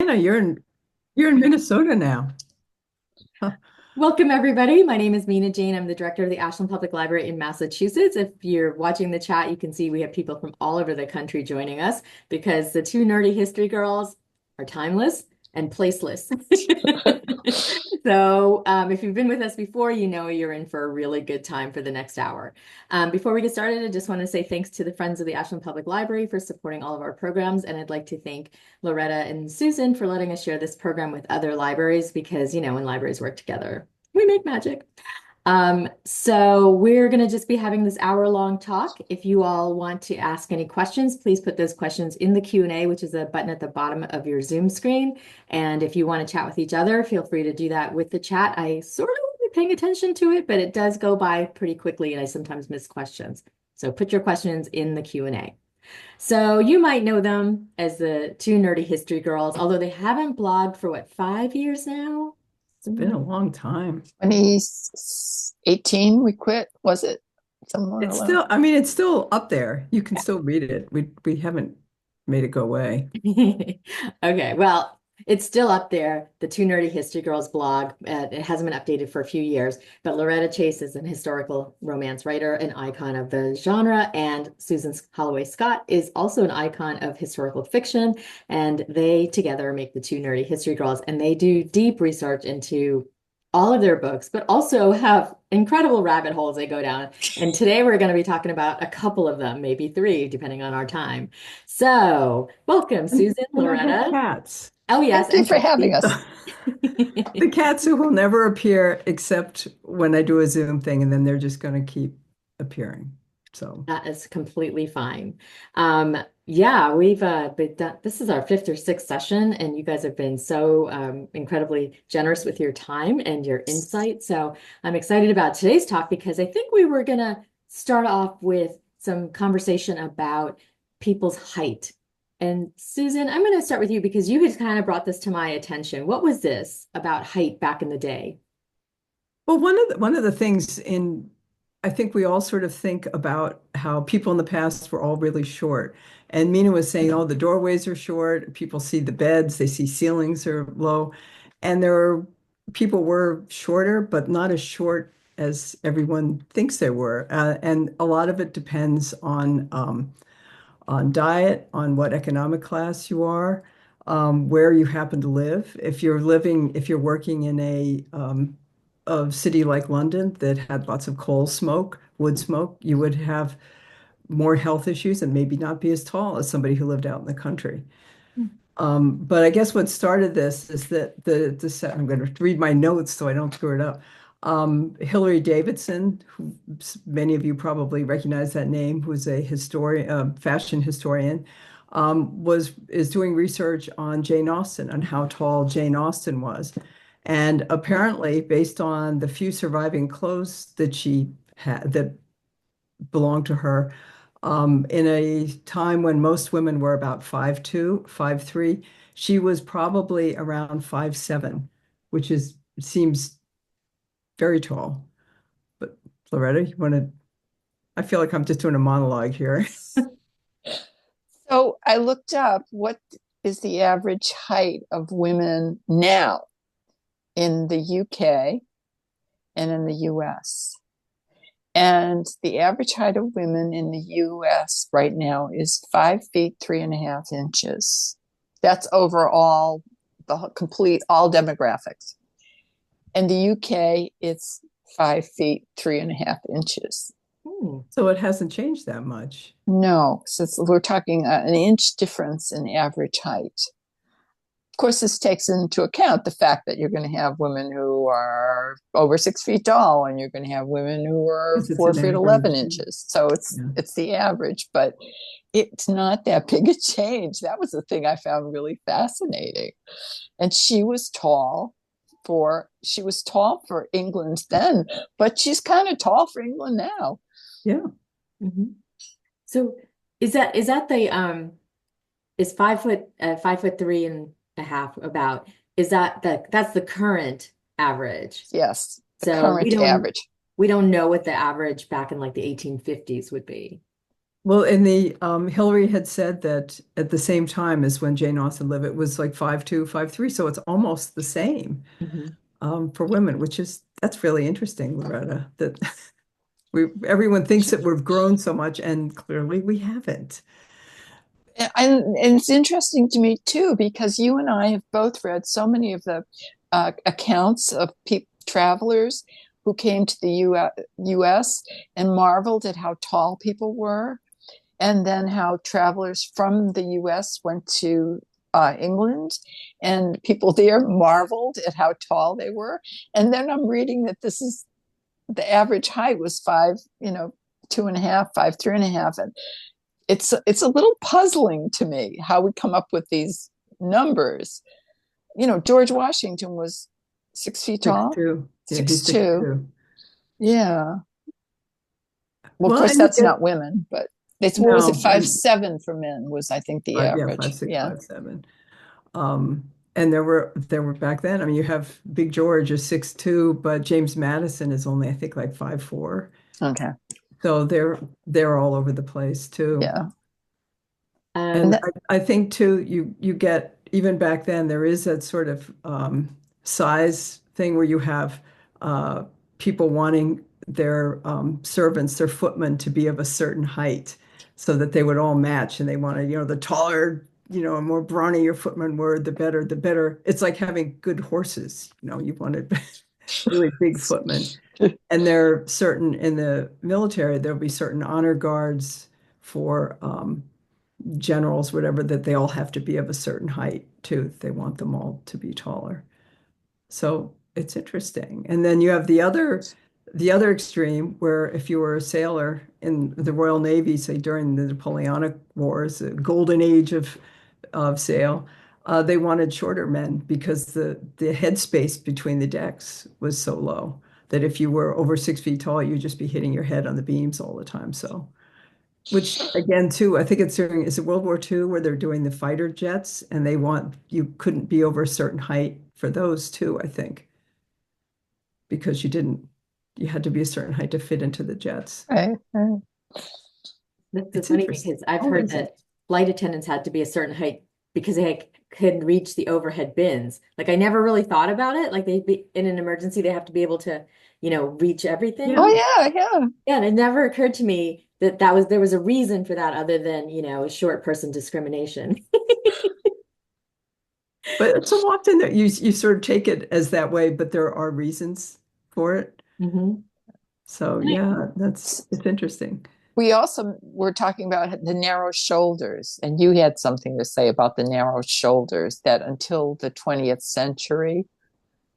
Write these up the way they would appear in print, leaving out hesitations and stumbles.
Anna, you're in Minnesota now. Huh. Welcome, everybody. My name is Mina Jane. I'm the director of the Ashland Public Library in Massachusetts. If you're watching the chat, you can see we have people from all over the country joining us because the two nerdy history girls are timeless and placeless. So if you've been with us before, you know you're in for a really good time for the next hour. Before we get started, I just want to say thanks to the Friends of the Ashland Public Library for supporting all of our programs. And I'd like to thank Loretta and Susan for letting us share this program with other libraries because, when libraries work together, we make magic. So we're going to just be having this hour-long talk. If you all want to ask any questions, please put those questions in the Q&A, which is a button at the bottom of your Zoom screen. And if you want to chat with each other, feel free to do that with the chat. I sort of am paying attention to it, but it does go by pretty quickly, and I sometimes miss questions. So put your questions in the Q&A. So you might know them as the two nerdy history girls, although they haven't blogged for what, 5 years now? It's been a long time. 2018 we quit, was it? Somewhere It's still up there. You can still read it. We haven't made it go away. Okay, well, it's still up there, the Two Nerdy History Girls blog. It hasn't been updated for a few years, but Loretta Chase is an historical romance writer, an icon of the genre, and Susan Holloway Scott is also an icon of historical fiction, and they together make the Two Nerdy History Girls, and they do deep research into all of their books, but also have incredible rabbit holes they go down. And today we're going to be talking about a couple of them, maybe three, depending on our time. So welcome, Susan, And I have Loretta. cats. Oh, yes. Thank you And for having us. The cats who will never appear except when I do a Zoom thing, and then they're just going to keep appearing. So That is completely fine. Yeah, we've been done, this is our fifth or sixth session, and you guys have been so incredibly generous with your time and your insight. So I'm excited about today's talk because I think we were going to start off with some conversation about people's height. And Susan, I'm going to start with you because you had kind of brought this to my attention. What was this about height back in the day? well, one of the things I think we all sort of think about how people in the past were all really short. And Mina was saying, oh, the doorways are short. People see the beds, they see ceilings are low. And people were shorter, but not as short as everyone thinks they were. And a lot of it depends on diet, on what economic class you are, where you happen to live. If you're working in a city like London that had lots of coal smoke, wood smoke, you would have more health issues and maybe not be as tall as somebody who lived out in the country. But I guess what started this is that I'm going to read my notes so I don't screw it up. Hilary Davidson, who many of you probably recognize that name, who's a fashion historian, is doing research on Jane Austen, on how tall Jane Austen was. And apparently, based on the few surviving clothes that she had that belonged to her, in a time when most women were about 5'2", 5'3", she was probably around 5'7", which seems very tall. But Loretta, I feel like I'm just doing a monologue here. So I looked up what is the average height of women now in the UK and in the US. And the average height of women in the US right now is 5 feet 3.5 inches. That's overall all demographics. In the UK, it's 5 feet 3.5 inches. So it hasn't changed that much. No, so we're talking an inch difference in average height. Of course, this takes into account the fact that you're going to have women who are over 6 feet tall, and you're going to have women who are Because it's 4 an feet 11 average. inches. So Yeah. it's the average, but it's not that big a change. That was the thing I found really fascinating. And she was tall for England then, but she's kind of tall for England now. Yeah. Mhm. So is that the is 5 foot 5'3.5" about, is that's the current average? Yes, the So current average. we don't know what the average back in like the 1850s would be. Well, in the Hillary had said that at the same time as when Jane Austen lived, it was like 5'2", 5'3", so it's almost the same Mhm. for women, which is that's really interesting, Loretta. That everyone thinks that we've grown so much, and clearly we haven't. And it's interesting to me too, because you and I have both read so many of the accounts of travelers who came to the US and marveled at how tall people were, and then how travelers from the US went to England and people there marveled at how tall they were. And then I'm reading that this is the average height was 5, 2.5, 5'3.5. And it's a little puzzling to me how we come up with these numbers. George Washington was 6 feet Six tall. two. Yeah, Six he's six two. two. Yeah. Well, of Well, course, and that's not women, but it's what was it? no, and 5'7" for men was, I think, the yeah, average. 5'6", Yeah. 5'7". And there were back then. I mean, you have Big George is 6'2", but James Madison is only I think like 5'4". Okay. So they're all over the place too. Yeah. And And Um, that, I think too, you get even back then there is that sort of size thing where you have uh, people wanting their servants, their footmen, to be of a certain height, so that they would all match, and they wanted, the taller, more brawny your footmen were, the better, the better. It's like having good horses, you wanted really big footmen. And there are certain in the military, there'll be certain honor guards for generals, whatever, that they all have to be of a certain height too. They want them all to be taller. So it's interesting. And then you have the other extreme where if you were a sailor in the Royal Navy, say during the Napoleonic Wars, the golden age of sail, they wanted shorter men because the headspace between the decks was so low that if you were over 6 feet tall, you'd just be hitting your head on the beams all the time. So which again, too, I think is it World War II where they're doing the fighter jets and you couldn't be over a certain height for those too, I think, because you had to be a certain height to fit into the jets. right. that's so It's funny interesting. because I've All heard these, that flight attendants had to be a certain height because couldn't reach the overhead bins. Like I never really thought about it. Like they be in an emergency, they have to be able to, reach everything. yeah, Oh, yeah, yeah. Yeah, and it never occurred to me that there was a reason for that other than, short person discrimination. but so often that you sort of take it as that way, but there are reasons for it. Mhm. So yeah, it's interesting. We also were talking about the narrow shoulders, and you had something to say about the narrow shoulders that until the 20th century.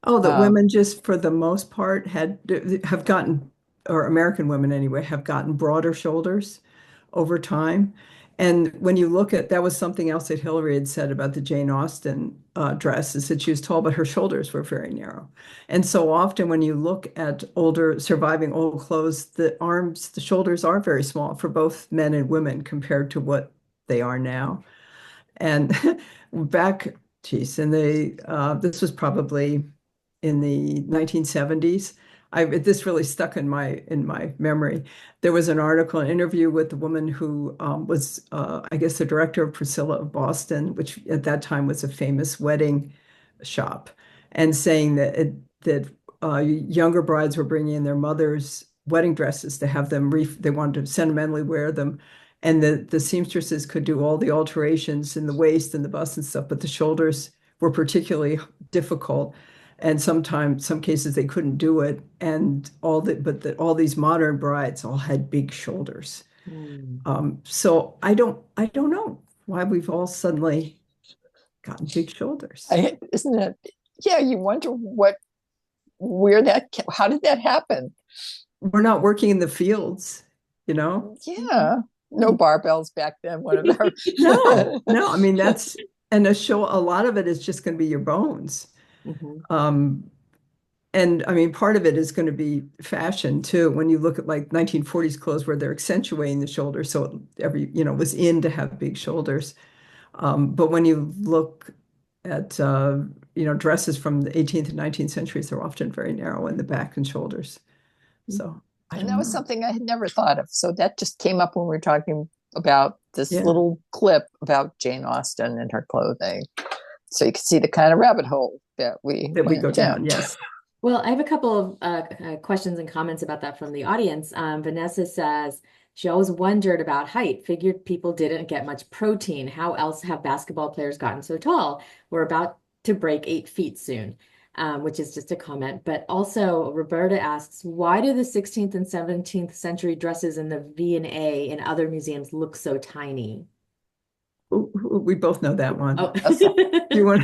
Oh, that Um, women just for the most part have gotten, or American women anyway, have gotten broader shoulders over time. And when you look at that was something else that Hillary had said about the Jane Austen dress is that she was tall, but her shoulders were very narrow. And so often when you look at older surviving old clothes, the shoulders are very small for both men and women compared to what they are now. And back, geez, this was probably in the 1970s. This really stuck in my memory. There was an article, an interview with the woman who was, I guess, the director of Priscilla of Boston, which at that time was a famous wedding shop, and saying that younger brides were bringing in their mothers' wedding dresses to have them they wanted to sentimentally wear them, and the seamstresses could do all the alterations in the waist and the bust and stuff, but the shoulders were particularly difficult, and sometimes some cases they couldn't do it, and all these modern brides all had big shoulders. Mm. So I don't know why we've all suddenly gotten big shoulders. isn't it? Yeah, you wonder how did that happen? We're not working in the fields, you know? Yeah, no barbells back then. One of our No, no. I mean, and a lot of it is just going to be your bones. Mhm. Um, and I mean, part of it is going to be fashion too. When you look at like 1940s clothes where they're accentuating the shoulder, so was in to have big shoulders. But when you look at, dresses from the 18th and 19th centuries, they're often very narrow in the back and shoulders. So I And that don't was know. something I had never thought of. So that just came up when we were talking about this Yeah, little clip about Jane Austen and her clothing. So you can see the kind of rabbit hole that we that we go went down. down. Yes. Well, I have a couple of questions and comments about that from the audience. Vanessa says she always wondered about height, figured people didn't get much protein. How else have basketball players gotten so tall? We're about to break 8 feet soon, which is just a comment. But also, Roberta asks, why do the 16th and 17th century dresses in the V&A in other museums look so tiny? Ooh, we both know that one. Oh, Do you want?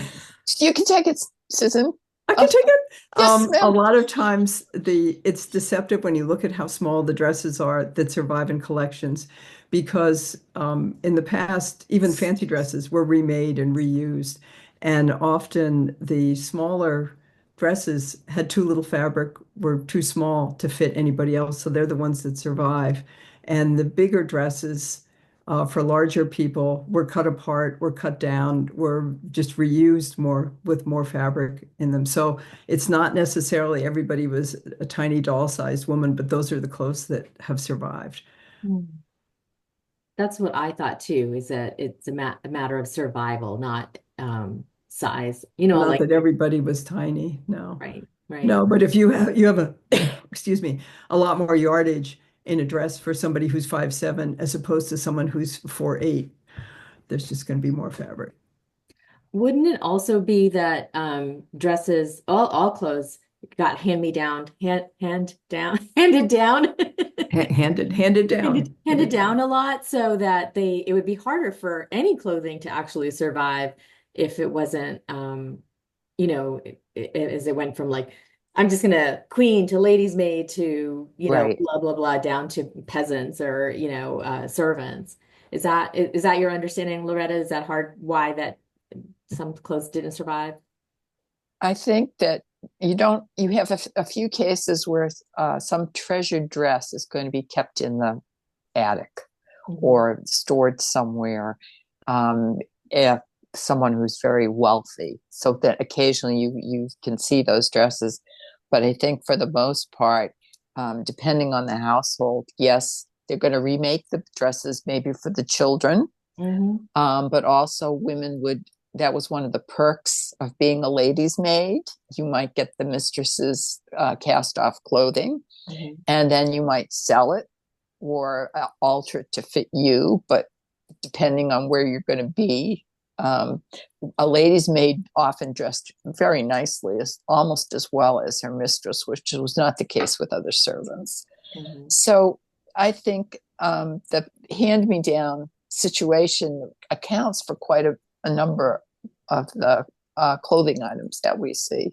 You can take it, Susan. I can take it. Yes, A ma'am. lot of times it's deceptive when you look at how small the dresses are that survive in collections, because in the past, even fancy dresses were remade and reused, and often the smaller dresses had too little fabric, were too small to fit anybody else, so they're the ones that survive. And the bigger dresses for larger people were cut apart, were cut down, were just reused more with more fabric in them. So it's not necessarily everybody was a tiny doll-sized woman, but those are the clothes that have survived. That's what I thought too, is that it's a matter of survival, not size. Not Like, that everybody was tiny, no. right, right. No, but if you have a excuse me, a lot more yardage in a dress for somebody who's 5'7" as opposed to someone who's 4'8", there's just going to be more fabric. Wouldn't it also be that dresses, all clothes got handed down, Handed down. handed down a lot, so that it would be harder for any clothing to actually survive if it wasn't, as it went from like, I'm just gonna queen to lady's maid to, Right. blah blah blah, down to peasants or servants. Is that your understanding, Loretta? Is that hard? Why that some clothes didn't survive? I think that you have a few cases where some treasured dress is going to be kept in the attic Mhm. or stored somewhere. If someone who's very wealthy, so that occasionally you can see those dresses. But I think for the most part, depending on the household, yes, they're going to remake the dresses maybe for the children, Mhm. but also women would. That was one of the perks of being a lady's maid. You might get the mistress's cast off clothing, Mhm. and then you might sell it or alter it to fit you. But depending on where you're going to be, um, a lady's maid often dressed very nicely, almost as well as her mistress, which was not the case with other servants. Mhm. So I think the hand me down situation accounts for quite a number of the clothing items that we see.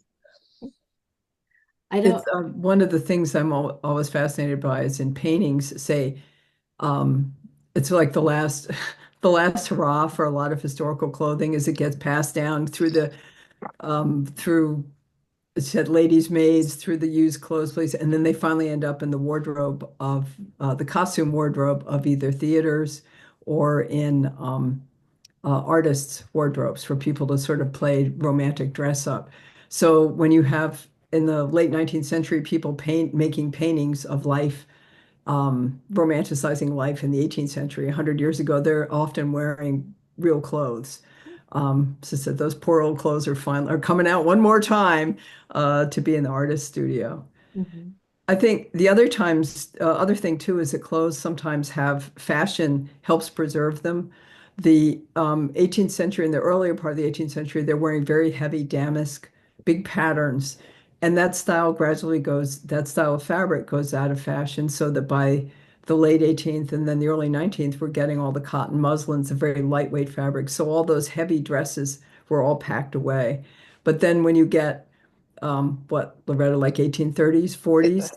I It's don't. one of the things I'm always fascinated by is in paintings, say, um, it's like the last the last hurrah for a lot of historical clothing as it gets passed down through through it said ladies' maids, through the used clothes place, and then they finally end up in the wardrobe of the costume wardrobe of either theaters or in artists' wardrobes for people to sort of play romantic dress up. So when you have in the late 19th century people making paintings of life, romanticizing life in the 18th century, 100 years ago, they're often wearing real clothes. So those poor old clothes are coming out one more time to be in the artist studio. Mhm. I think the other thing too is that clothes sometimes have fashion helps preserve them. The 18th century and the earlier part of the 18th century, they're wearing very heavy damask, big patterns, and that style of fabric goes out of fashion, so that by the late 18th and then the early 19th, we're getting all the cotton muslins, a very lightweight fabric. So all those heavy dresses were all packed away. But then when you get what, Loretta, like 1830s, 40s,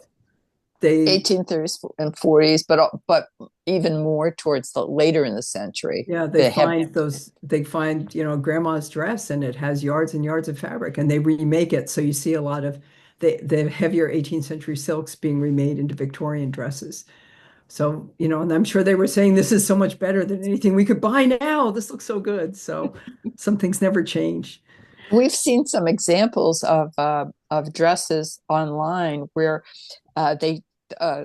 they 1830s and 40s, but even more towards the later in the century. yeah, They have they find, grandma's dress and it has yards and yards of fabric and they remake it. So you see a lot of the heavier 18th century silks being remade into Victorian dresses. So, and I'm sure they were saying this is so much better than anything we could buy now. This looks so good. So some things never change. we've seen some examples of dresses online where they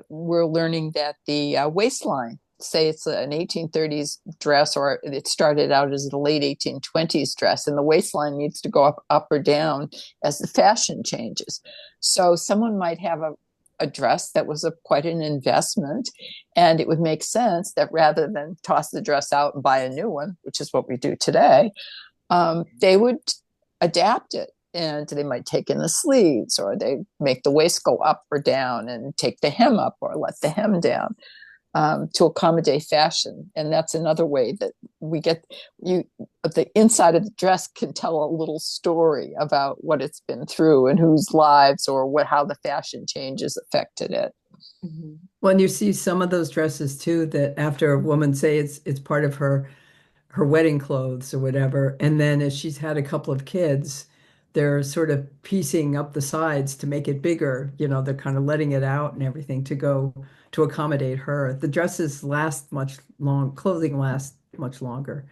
we're learning that the waistline say it's an 1830s dress, or it started out as a late 1820s dress, and the waistline needs to go up or down as the fashion changes. So someone might have a dress that was quite an investment, and it would make sense that rather than toss the dress out and buy a new one, which is what we do today, they would adapt it. And they might take in the sleeves, or they make the waist go up or down and take the hem up or let the hem down, to accommodate fashion. And that's another way that we get the inside of the dress can tell a little story about what it's been through and whose lives or how the fashion changes affected it. Mm-hmm. Well, and you see some of those dresses too, that after a woman, say it's part of her wedding clothes or whatever, and then as she's had a couple of kids, they're sort of piecing up the sides to make it bigger. They're kind of letting it out and everything to accommodate her. The dresses last clothing lasts much longer.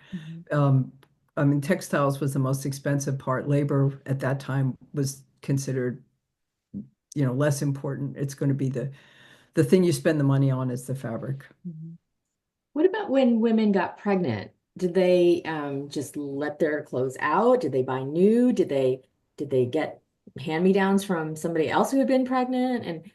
Mm-hmm. I mean, textiles was the most expensive part. Labor at that time was considered, less important. It's going to be the thing you spend the money on is the fabric. Mm-hmm. What about when women got pregnant? Did they just let their clothes out? Did they buy new? Did they get hand-me-downs from somebody else who had been pregnant? And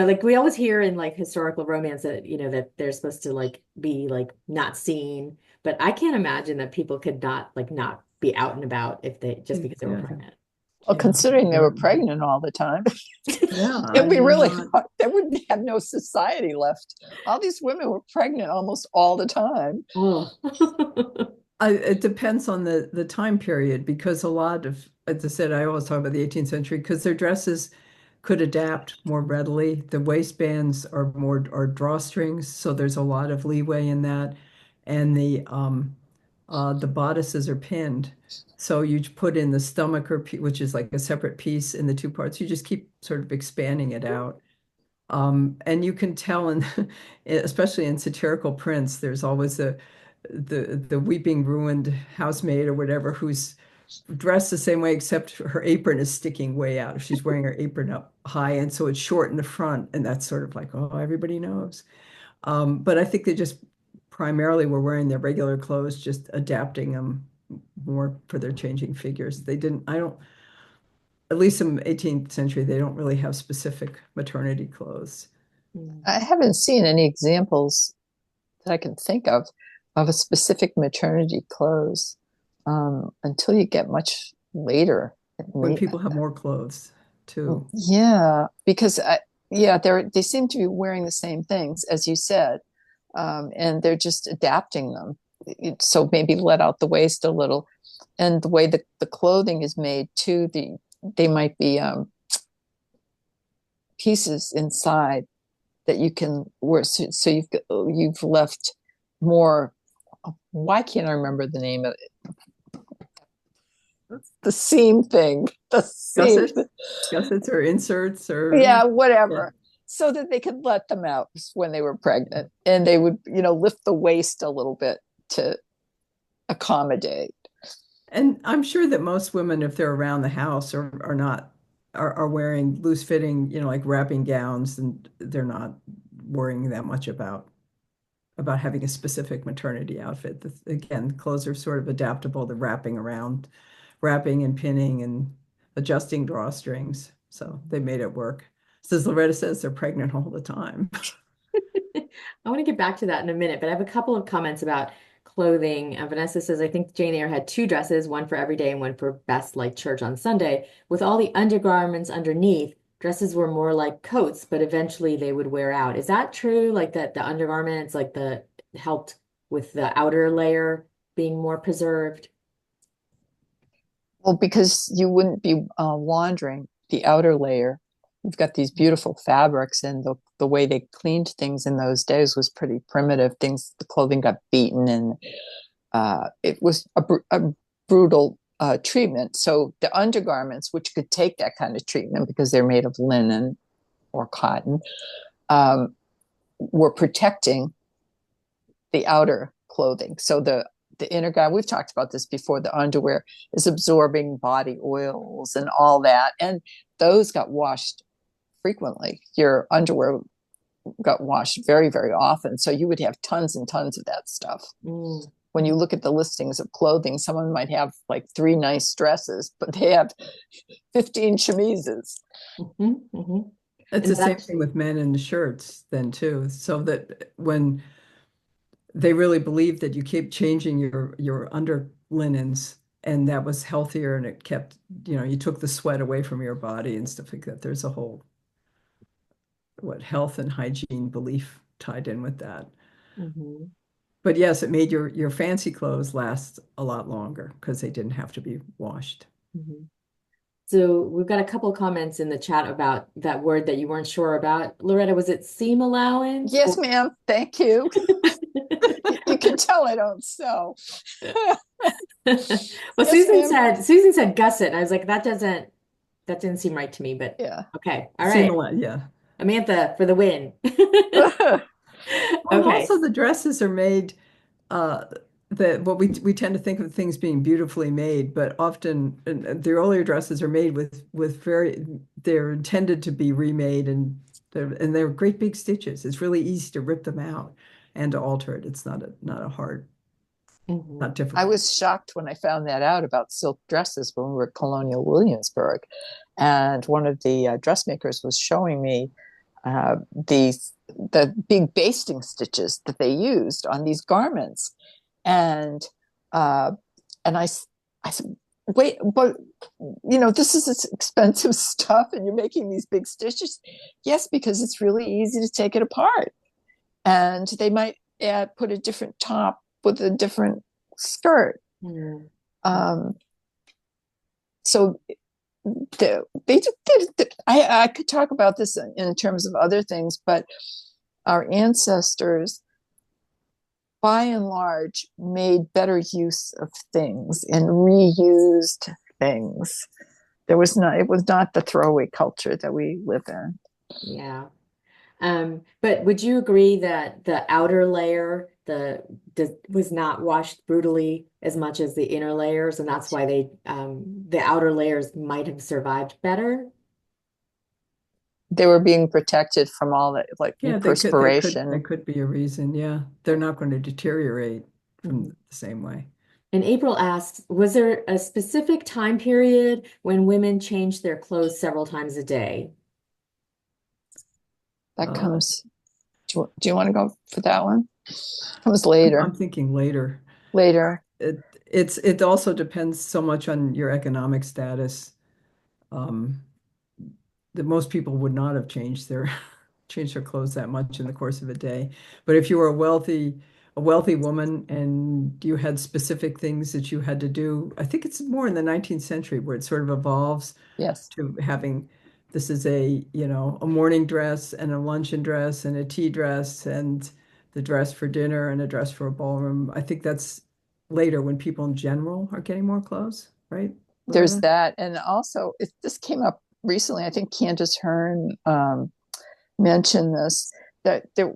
like we always hear in like historical romance that that they're supposed to like be like not seen, but I can't imagine that people could not be out and about if they just because they were pregnant. Well, considering they were pregnant all the time, yeah, it'd be really hard. They wouldn't have no society left. All these women were pregnant almost all the time. Oh. It depends on the time period, because a lot of, as I said, I always talk about the 18th century because their dresses could adapt more readily. The waistbands are drawstrings, so there's a lot of leeway in that, and the bodices are pinned. So you put in the stomacher, which is like a separate piece in the two parts. You just keep sort of expanding it out. And you can tell especially in satirical prints, there's always the weeping ruined housemaid or whatever who's dressed the same way, except her apron is sticking way out. She's wearing her apron up high, and so it's short in the front, and that's sort of like, oh, everybody knows. But I think they just primarily were wearing their regular clothes, just adapting them more for their changing figures. They didn't, I don't, at least in the 18th century, they don't really have specific maternity clothes. I haven't seen any examples that I can think of a specific maternity clothes until you get much later. When people have more clothes too. Yeah, because they seem to be wearing the same things as you said, and they're just adapting them. So maybe let out the waist a little, and the way the clothing is made too. They might be pieces inside that you can wear. So you've left more. Why can't I remember the name of it? The seam thing. The seam. Gussets or inserts or whatever. Yeah. So that they could let them out when they were pregnant, and they would, lift the waist a little bit to accommodate. And I'm sure that most women, if they're around the house, are wearing loose fitting, like wrapping gowns, and they're not worrying that much about having a specific maternity outfit. Again, clothes are sort of adaptable to wrapping and pinning and adjusting drawstrings. So they made it work. As Loretta says, they're pregnant all the time. I want to get back to that in a minute, but I have a couple of comments about clothing. Vanessa says, I think Jane Eyre had two dresses, one for every day and one for best like church on Sunday. With all the undergarments underneath, dresses were more like coats, but eventually they would wear out. Is that true? Like that the undergarments helped with the outer layer being more preserved? Well, because you wouldn't be laundering the outer layer. You've got these beautiful fabrics, and the way they cleaned things in those days was pretty primitive. The clothing got beaten, and it was a brutal treatment. So the undergarments, which could take that kind of treatment because they're made of linen or cotton, were protecting the outer clothing. So the inner garment, we've talked about this before, the underwear is absorbing body oils and all that, and those got washed frequently. Your underwear got washed very, very often. So you would have tons and tons of that stuff. Mm. When you look at the listings of clothing, someone might have like 3 nice dresses, but they have 15 chemises. Mhm. It's And the same that thing with men and the shirts then too. So that when they really believed that you keep changing your underlinens and that was healthier and it kept, you took the sweat away from your body and stuff like that. There's a whole health and hygiene belief tied in with that. Mhm. But yes, it made your fancy clothes last a lot longer because they didn't have to be washed. Mhm. So we've got a couple comments in the chat about that word that you weren't sure about. Loretta, was it seam allowance? Yes, ma'am. Thank you. You can tell I don't sew. Well, Yes, ma'am. Susan said gusset. And I was like, that didn't seem right to me, but Yeah. okay. All right. Similar, yeah. Amantha for the win. And Okay. also the dresses are made uh that what we tend to think of things being beautifully made, but often the earlier dresses are made with very they're intended to be remade and they're great big stitches. It's really easy to rip them out and to alter it. It's not a hard, Mhm. not I difficult. was shocked when I found that out about silk dresses when we were at Colonial Williamsburg. And one of the dressmakers was showing me the big basting stitches that they used on these garments. And uh, and I said, wait, but this is expensive stuff, and you're making these big stitches. Yes, because it's really easy to take it apart, and they might put a different top with a different skirt. Mhm. Um, so I could talk about this in terms of other things, but our ancestors by and large made better use of things and reused things. It was not the throwaway culture that we live in. Yeah. But would you agree that the outer layer, was not washed brutally as much as the inner layers, and that's why the outer layers might have survived better? They were being protected from all the like Yeah, they perspiration. could be a reason. Yeah, they're not going to deteriorate from Mhm. the same way. And April asks, was there a specific time period when women changed their clothes several times a day? That Uh, comes. Do you want to go for that one? Comes I'm later. thinking later. Later. It also depends so much on your economic status. Um, that most people would not have changed their clothes that much in the course of a day. But if you were a wealthy woman and you had specific things that you had to do, I think it's more in the 19th century where it sort of evolves Yes. to having this is a morning dress and a luncheon dress and a tea dress and the dress for dinner and a dress for a ballroom. I think that's later when people in general are getting more clothes, right, There's Loretta? that, and also this came up recently. I think Candace Hearn mentioned this, that there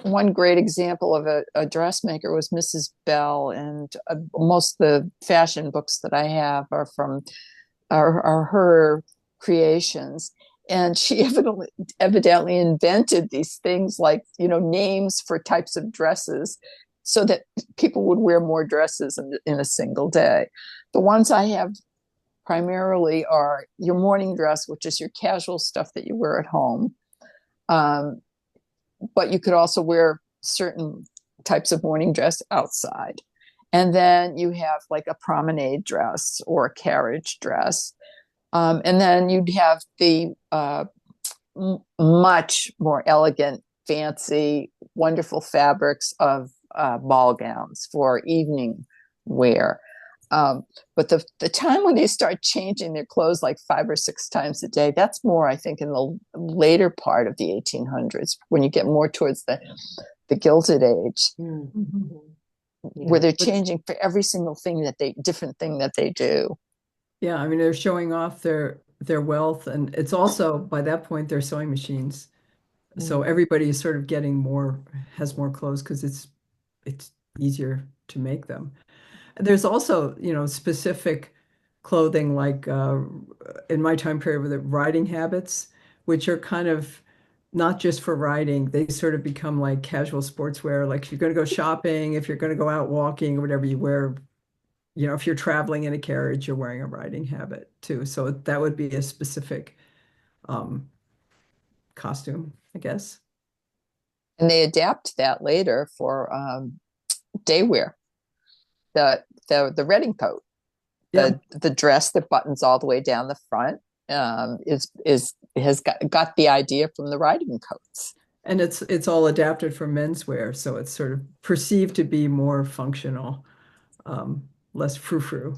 one great example of a dressmaker was Mrs. Bell, and most of the fashion books that I have are her creations. And she evidently invented these things like names for types of dresses, so that people would wear more dresses in a single day. The ones I have primarily are your morning dress, which is your casual stuff that you wear at home. Um, but you could also wear certain types of morning dress outside. And then you have like a promenade dress or a carriage dress. And then you'd have the much more elegant, fancy, wonderful fabrics of ball gowns for evening wear. Um, but the time when they start changing their clothes like 5 or 6 times a day, that's more, I think, in the later part of the 1800s, when you get more towards the Gilded Age, Mhm. Mhm. where Yeah. they're changing for every single different thing that they do. Yeah, I mean they're showing off their wealth, and it's also by that point they're sewing machines. So Mm. everybody is sort of has more clothes because it's easier to make them. There's also, specific clothing like in my time period with the riding habits, which are kind of not just for riding, they sort of become like casual sportswear. Like if you're going to go shopping, if you're going to go out walking or whatever, you wear, if you're traveling in a carriage, you're wearing a riding habit too. So that would be a specific um, costume, I guess. And they adapt that later for day wear. The Reading coat, Yeah. the dress that buttons all the way down the front, is has got the idea from the riding coats. And it's all adapted for menswear, so it's sort of perceived to be more functional, less frou-frou.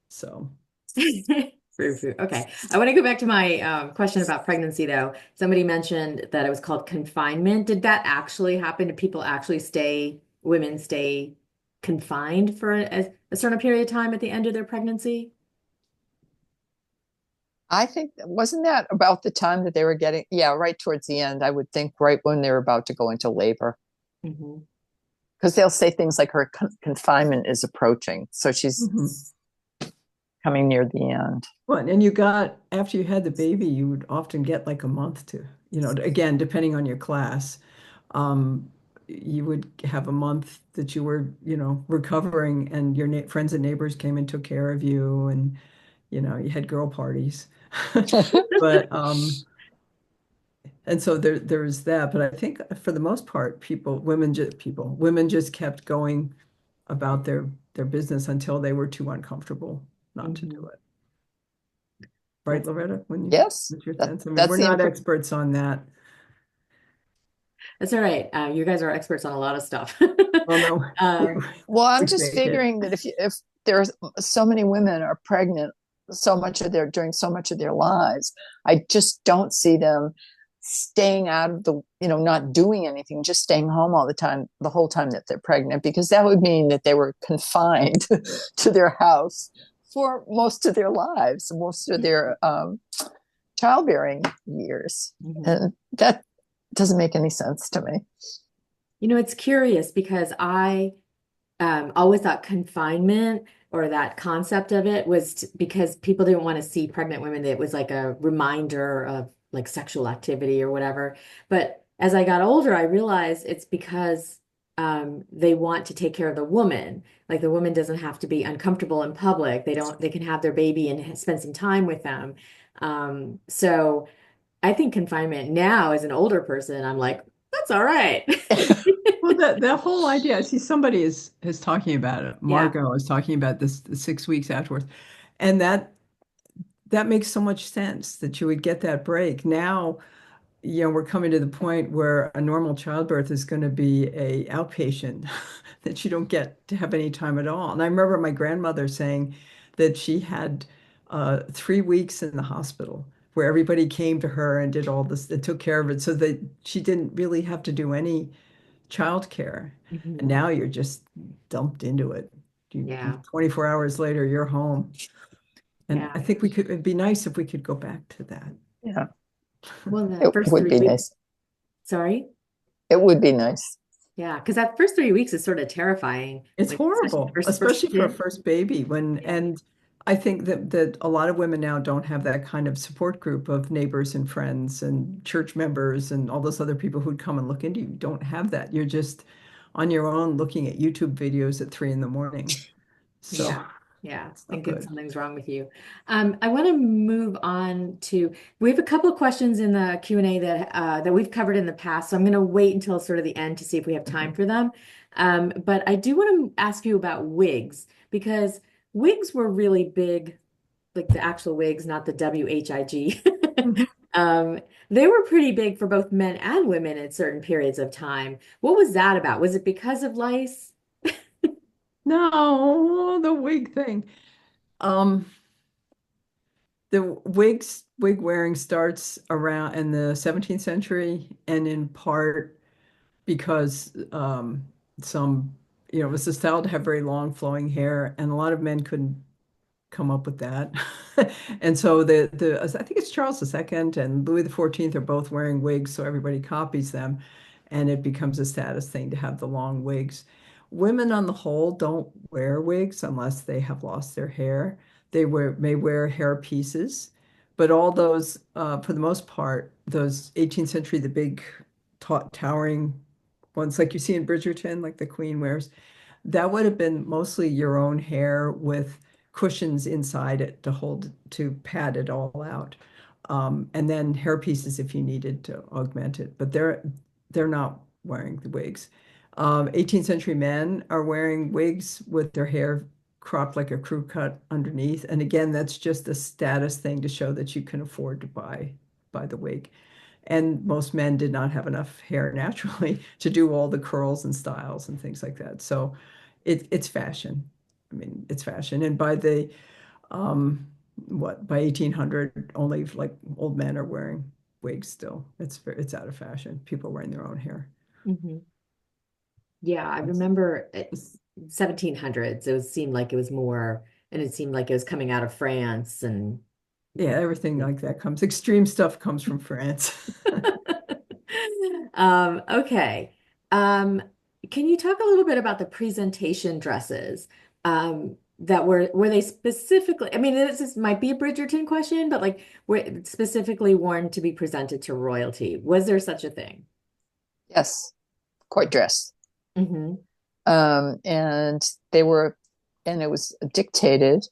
So Fruit, fruit. Okay. I want to go back to my question about pregnancy, though. Somebody mentioned that it was called confinement. Did that actually happen? Did people actually women stay confined for a certain period of time at the end of their pregnancy? I think, wasn't that about the time that they were getting, yeah, right towards the end, I would think right when they were about to go into labor. Hmm. Because they'll say things like her confinement is approaching. So she's mhm. coming near the end. Well, and after you had the baby, you would often get like a month to, again, depending on your class, um, you would have a month that you were, recovering, and your friends and neighbors came and took care of you, and, you had girl parties. But, and so there's that. But I think for the most part, women just kept going about their business until they were too uncomfortable not to do Hmm. it. Right, Loretta? Yes, What's your sense? I mean, that's we're the not experts on that. That's all right. You guys are experts on a lot of stuff. Well, no, we, Um, well, I'm we just fake it. figuring that if there's so many women are pregnant during so much of their lives, I just don't see them staying out of not doing anything, just staying home all the time, the whole time that they're pregnant, because that would mean that they were confined to their house for most of their lives, most of their childbearing years. mhm. And that doesn't make any sense to me. It's curious because I always thought confinement or that concept of it was because people didn't want to see pregnant women. It was like a reminder of like sexual activity or whatever. But as I got older, I realized it's because they want to take care of the woman. Like the woman doesn't have to be uncomfortable in public. They can have their baby and spend some time with them. So I think confinement now as an older person, I'm like, that's all right. Well, that whole idea, I see somebody is talking about it. Yeah. Margot is talking about this the 6 weeks afterwards. And that makes so much sense that you would get that break. Now, we're coming to the point where a normal childbirth is going to be a outpatient that you don't get to have any time at all. And I remember my grandmother saying that she had 3 weeks in the hospital where everybody came to her and did all this, that took care of it so that she didn't really have to do any childcare. And Mhm. now you're just dumped into it. Yeah. 24 hours later, you're home. And I Yeah. think it'd be nice if we could go back to that. Yeah, Well, the it first would three be weeks, nice. sorry. It would be nice. Yeah, because that first 3 weeks is sort of terrifying, It's like especially the horrible, first especially for a kid. first baby Yeah. and I think that a lot of women now don't have that kind of support group of neighbors and friends and church members and all those other people who'd come and look into you. You don't have that. You're just on your own looking at YouTube videos at 3 in the morning. So Yeah. Yeah. it's not Thinking good. something's wrong with you. I want to move on to, we have a couple of questions in the Q&A that we've covered in the past. So I'm going to wait until sort of the end to see if we have time Okay. for them. But I do want to ask you about wigs because wigs were really big, like the actual wigs, not the WHIG. Mhm. Um, they were pretty big for both men and women at certain periods of time. What was that about? Was it because of lice? No, the wig thing. Um, the wig wearing starts around in the 17th century and in part because some, it was a style to have very long flowing hair, and a lot of men couldn't come up with that. And so I think it's Charles II and Louis XIV are both wearing wigs, so everybody copies them, and it becomes a status thing to have the long wigs. Women on the whole don't wear wigs unless they have lost their hair. May wear hair pieces, But all those, for the most part, those 18th century, the big towering ones like you see in Bridgerton, like the Queen wears, that would have been mostly your own hair with cushions inside it to hold, to pad it all out. And then hair pieces if you needed to augment it. But they're not wearing the wigs. 18th century men are wearing wigs with their hair cropped like a crew cut underneath. And again, that's just a status thing to show that you can afford to buy the wig. And most men did not have enough hair naturally to do all the curls and styles and things like that. So it's fashion. I mean, it's fashion. And by the by 1800, only like old men are wearing wigs still. It's out of fashion. People are wearing their own hair. Mm-hmm. Yeah, I remember 1700s. Seemed like it was more, and it seemed like it was coming out of France and yeah, everything like that comes. Extreme stuff comes from France. Okay. Can you talk a little bit about the presentation dresses? That were they specifically, I mean, this might be a Bridgerton question, but like were specifically worn to be presented to royalty. Was there such a thing? Yes, court dress. Mm-hmm. And they were, and it was dictated.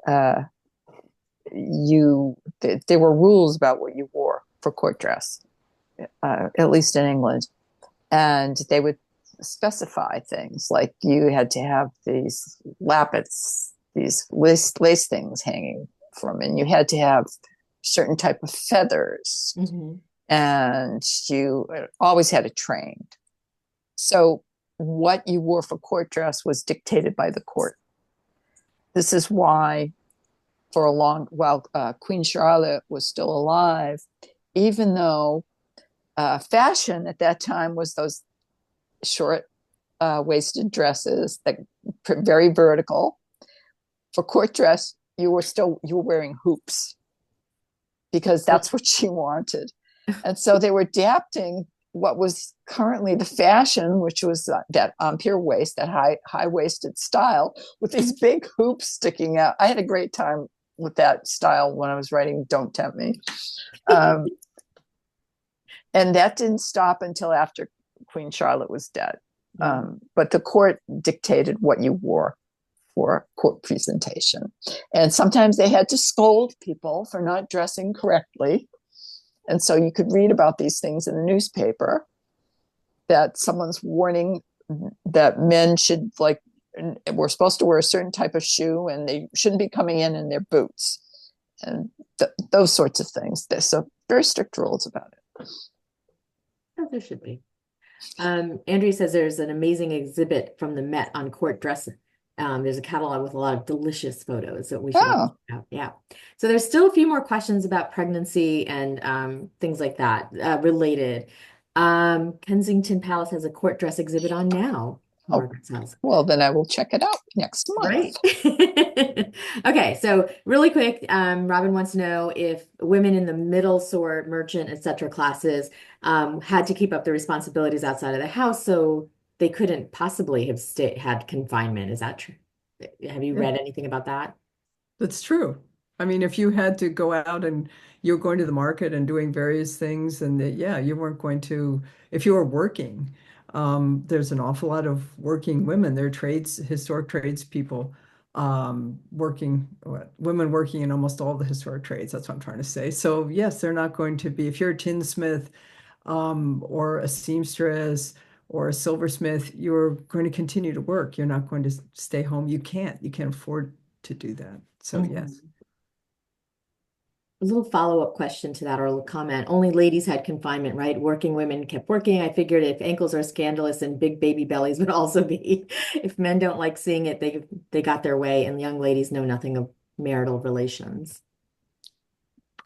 There were rules about what you wore for court dress, at least in England, and they would specify things like you had to have these lappets, these lace things hanging from, and you had to have certain type of feathers, Mm-hmm. and you always had a train. So what you wore for court dress was dictated by the court. This is why for a long while Queen Charlotte was still alive, even though fashion at that time was those short waisted dresses that very vertical. For court dress, you were wearing hoops because that's what she wanted. And so they were adapting what was currently the fashion, which was that empire waist, that high waisted style with these big hoops sticking out. I had a great time with that style when I was writing Don't Tempt Me. And that didn't stop until after Queen Charlotte was dead. But the court dictated what you wore for court presentation. And sometimes they had to scold people for not dressing correctly. And so you could read about these things in the newspaper, that someone's warning that men should we're supposed to wear a certain type of shoe and they shouldn't be coming in their boots and those sorts of things. There's so very strict rules about it. Oh, there should be. Andrea says there's an amazing exhibit from the Met on court dressing. There's a catalog with a lot of delicious photos that we should check out. Yeah. So there's still a few more questions about pregnancy and things like that related. Kensington Palace has a court dress exhibit on now. Margaret says. Well, then I will check it out next month. Right. Okay, so really quick, Robin wants to know if women in the middle sort, merchant, etc. classes had to keep up the responsibilities outside of the house, so they couldn't possibly have had confinement. Is that true? Have you read anything about that? That's true. I mean, if you had to go out and you're going to the market and doing various things, and you weren't going to, if you were working, there's an awful lot of working women. There are historic tradespeople, women working in almost all the historic trades. That's what I'm trying to say. So yes, they're not going to be, if you're a tinsmith, or a seamstress or a silversmith, you're going to continue to work. You're not going to stay home. You can't afford to do that. So yes. A little follow-up question to that, or a little comment. Only ladies had confinement, right? Working women kept working. I figured if ankles are scandalous and big baby bellies would also be. If men don't like seeing it, they got their way, and young ladies know nothing of marital relations.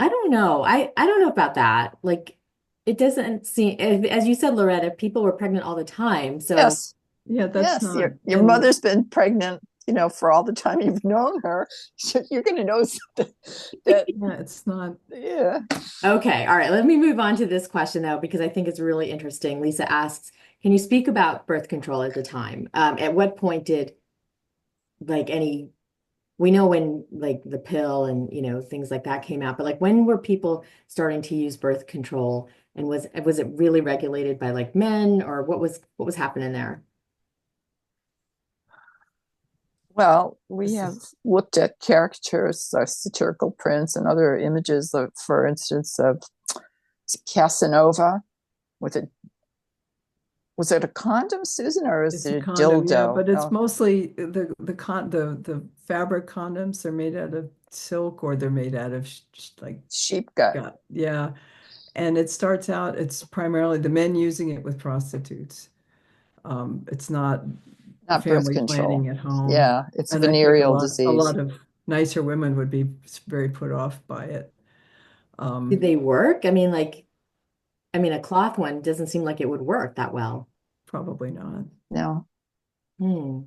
I don't know. I don't know about that. Like, it doesn't seem, as you said, Loretta, people were pregnant all the time. So yes, yeah, that's not. Your mother's been pregnant, for all the time you've known her. So you're going to know something that. Yeah, it's not. Yeah. Okay. All right. Let me move on to this question, though, because I think it's really interesting. Lisa asks, can you speak about birth control at the time? At what point did any we know when like the pill and things like that came out, but like when were people starting to use birth control, and was it really regulated by like men, or what was happening there? Well, we This have is looked at caricatures, satirical prints, and other images of, for instance, of Casanova with a, was it a condom, Susan, or is it's a it a condom, yeah, dildo? but it's Oh, mostly the fabric condoms. They're made out of silk or they're made out of like sheep gut. yeah. And it starts out, it's primarily the men using it with prostitutes. It's not Not birth family control. planning at home. Yeah, it's And I think venereal a disease. lot of nicer women would be very put off by it. Did Um, they work? A cloth one doesn't seem like it would work that well. Probably not. No, Hmm.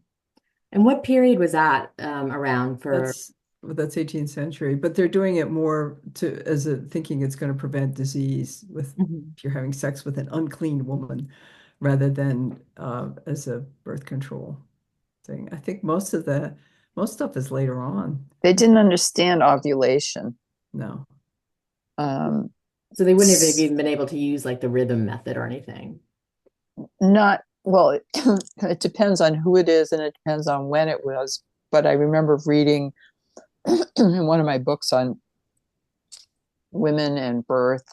And what period was that around for? That's 18th century, but they're doing it more to as a thinking it's going to prevent disease with Mhm. if you're having sex with an unclean woman rather than as a birth control thing. I think most stuff is later on. they didn't understand ovulation. No. Um, So they wouldn't have even been able to use like the rhythm method or anything. not well, it depends on who it is and it depends on when it was. But I remember reading in one of my books on women and birth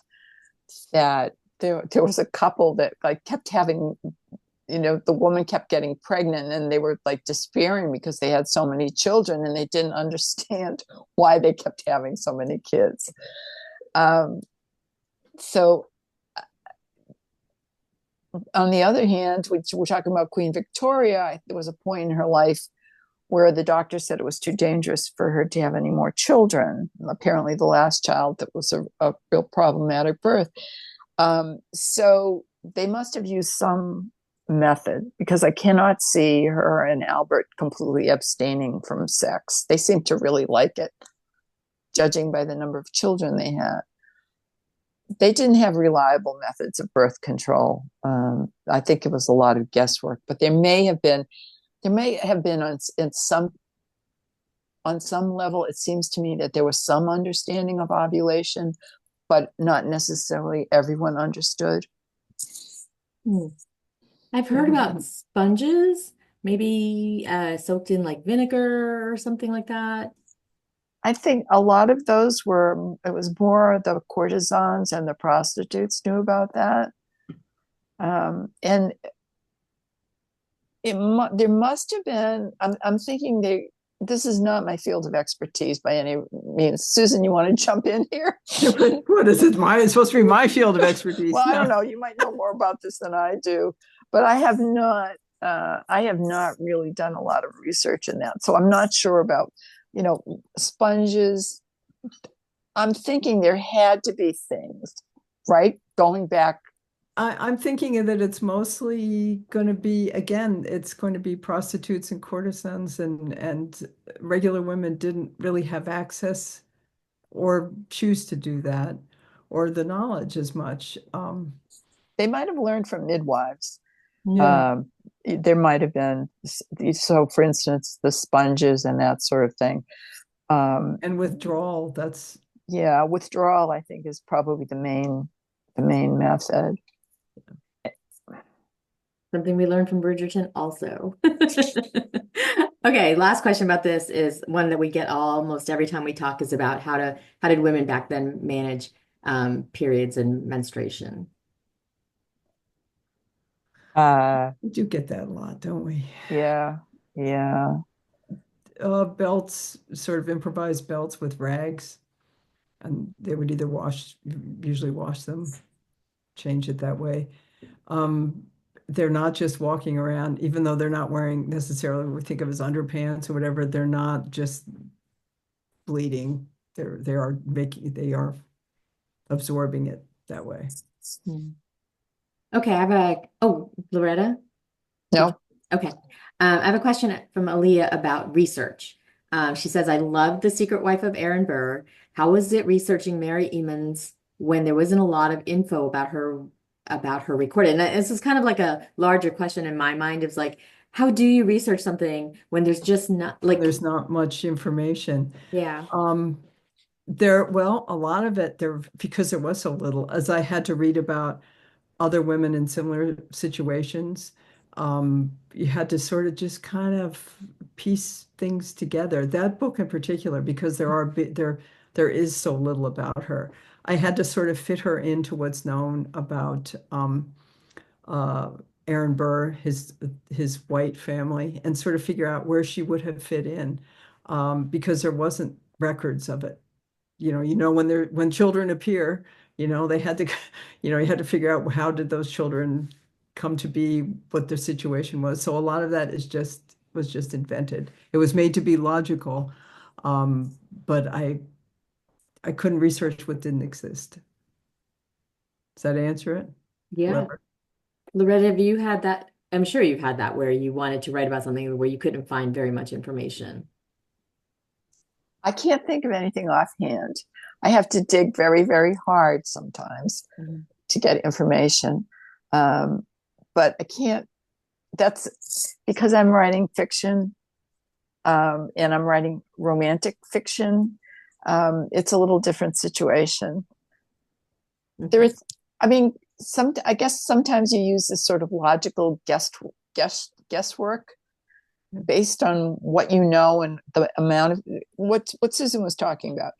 that there was a couple that like kept having, the woman kept getting pregnant and they were like despairing because they had so many children and they didn't understand why they kept having so many kids. um, so on the other hand, we're talking about Queen Victoria. There was a point in her life where the doctor said it was too dangerous for her to have any more children. Apparently, the last child that was a real problematic birth. So they must have used some method because I cannot see her and Albert completely abstaining from sex. They seem to really like it, judging by the number of children they had. They didn't have reliable methods of birth control. I think it was a lot of guesswork, but there may have been on some level. It seems to me that there was some understanding of ovulation, but not necessarily everyone understood. Hmm. I've heard Yeah. about sponges, maybe soaked in like vinegar or something like that. I think a lot of those it was more the courtesans and the prostitutes knew about that. And there must have been, I'm thinking this is not my field of expertise by any means. Susan, you want to jump in here? What is it? It's supposed to be my field of expertise. Well, I No. don't know. You might know more about this than I do, but I have not really done a lot of research in that. So I'm not sure about, sponges. I'm thinking there had to be things, right? Going back. I'm thinking that it's mostly going to be, again, it's going to be prostitutes and courtesans and regular women didn't really have access or choose to do that or the knowledge as much. They might have learned from midwives. Yeah. Um, there might have been, so for instance, the sponges and that sort of thing. And withdrawal, that's Yeah, withdrawal, I think, is probably the main method. Something we learned from Bridgerton also. Okay, last question about this is one that we get almost every time we talk is about how did women back then manage periods and menstruation? we do get that a lot, don't we? Yeah, yeah. Belts, sort of improvised belts with rags, and they would either usually wash them, change it that way. Um, they're not just walking around, even though they're not wearing necessarily what we think of as underpants or whatever, they're not just bleeding. They are absorbing it that way. Hmm. Okay, Loretta? No, Okay. I have a question from Aaliyah about research. She says, I love The Secret Wife of Aaron Burr. How was it researching Mary Emmons when there wasn't a lot of info about her recording? And this is kind of like a larger question in my mind. It's like, How do you research something when there's just not when like, there's not much information. yeah. Um, well, a lot of it there, because there was so little, as I had to read about other women in similar situations, you had to sort of just kind of piece things together. That book in particular, because there is so little about her. I had to sort of fit her into what's known about uh, Aaron Burr, his white family, and sort of figure out where she would have fit in, because there wasn't records of it. When children appear, they had to, you had to figure out how did those children come to be, what their situation was. So a lot of that was just invented. It was made to be logical, but I couldn't research what didn't exist. Does that answer it? Yeah. Whoever. Loretta, have you had that? I'm sure you've had that where you wanted to write about something where you couldn't find very much information. I can't think of anything offhand. I have to dig very, very hard sometimes Mhm. to get information. Um, but I can't, that's because I'm writing fiction, and I'm writing romantic fiction. It's a little different situation. There Okay. is, I mean, I guess sometimes you use this sort of logical guesswork based on what you know and the amount of what Susan was talking about.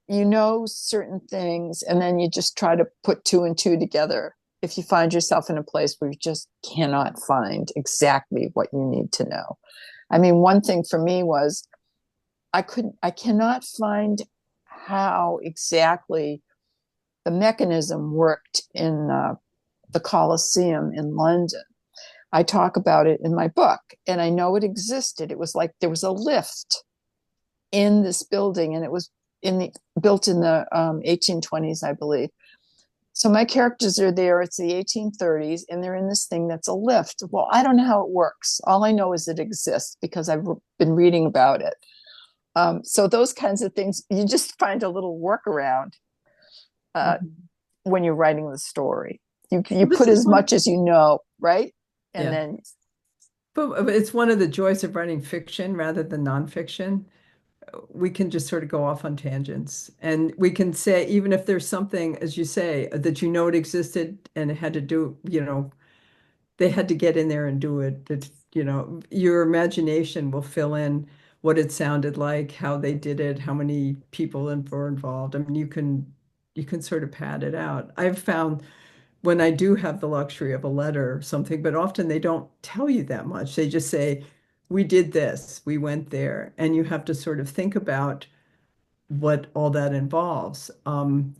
You know certain things, and then you just try to put two and two together. If you find yourself in a place where you just cannot find exactly what you need to know. I mean, one thing for me was I cannot find how exactly the mechanism worked in the Colosseum in London. I talk about it in my book, and I know it existed. It was like there was a lift in this building, and it was built in the 1820s, I believe. So my characters are there. It's the 1830s, and they're in this thing that's a lift. Well, I don't know how it works. All I know is it exists because I've been reading about it. So those kinds of things, you just find a little workaround uh, Mhm. when you're writing the story. You Well, this put is as one, much as you know, right? And yeah. then But it's one of the joys of writing fiction rather than nonfiction. We can just sort of go off on tangents. And we can say, even if there's something, as you say, that it existed and it had to do, they had to get in there and do it. That, your imagination will fill in what it sounded like, how they did it, how many people were involved. I mean, you can sort of pad it out. I've found when I do have the luxury of a letter or something, but often they don't tell you that much. They just say, we did this, we went there, and you have to sort of think about what all that involves. Thinking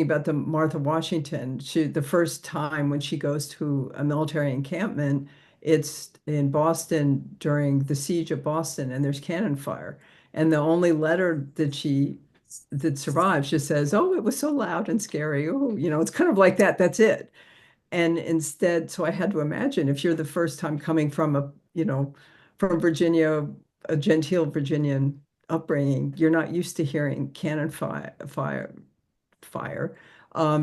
about the Martha Washington, the first time when she goes to a military encampment, it's in Boston during the siege of Boston, and there's cannon fire. And the only letter that survives just says, "Oh, it was so loud and scary." Oh, it's kind of like that. That's it. And instead, so I had to imagine if you're the first time coming from Virginia, a genteel Virginian upbringing, you're not used to hearing cannon fire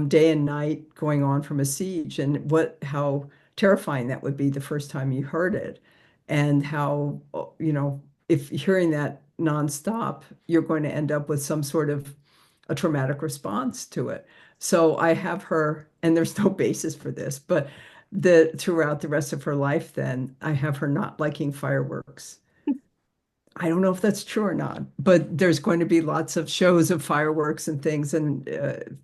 day and night going on from a siege, and how terrifying that would be the first time you heard it, and how, if hearing that nonstop, you're going to end up with some sort of a traumatic response to it. So I have her, and there's no basis for this, but throughout the rest of her life, then I have her not liking fireworks. I don't know if that's true or not, but there's going to be lots of shows of fireworks and things, and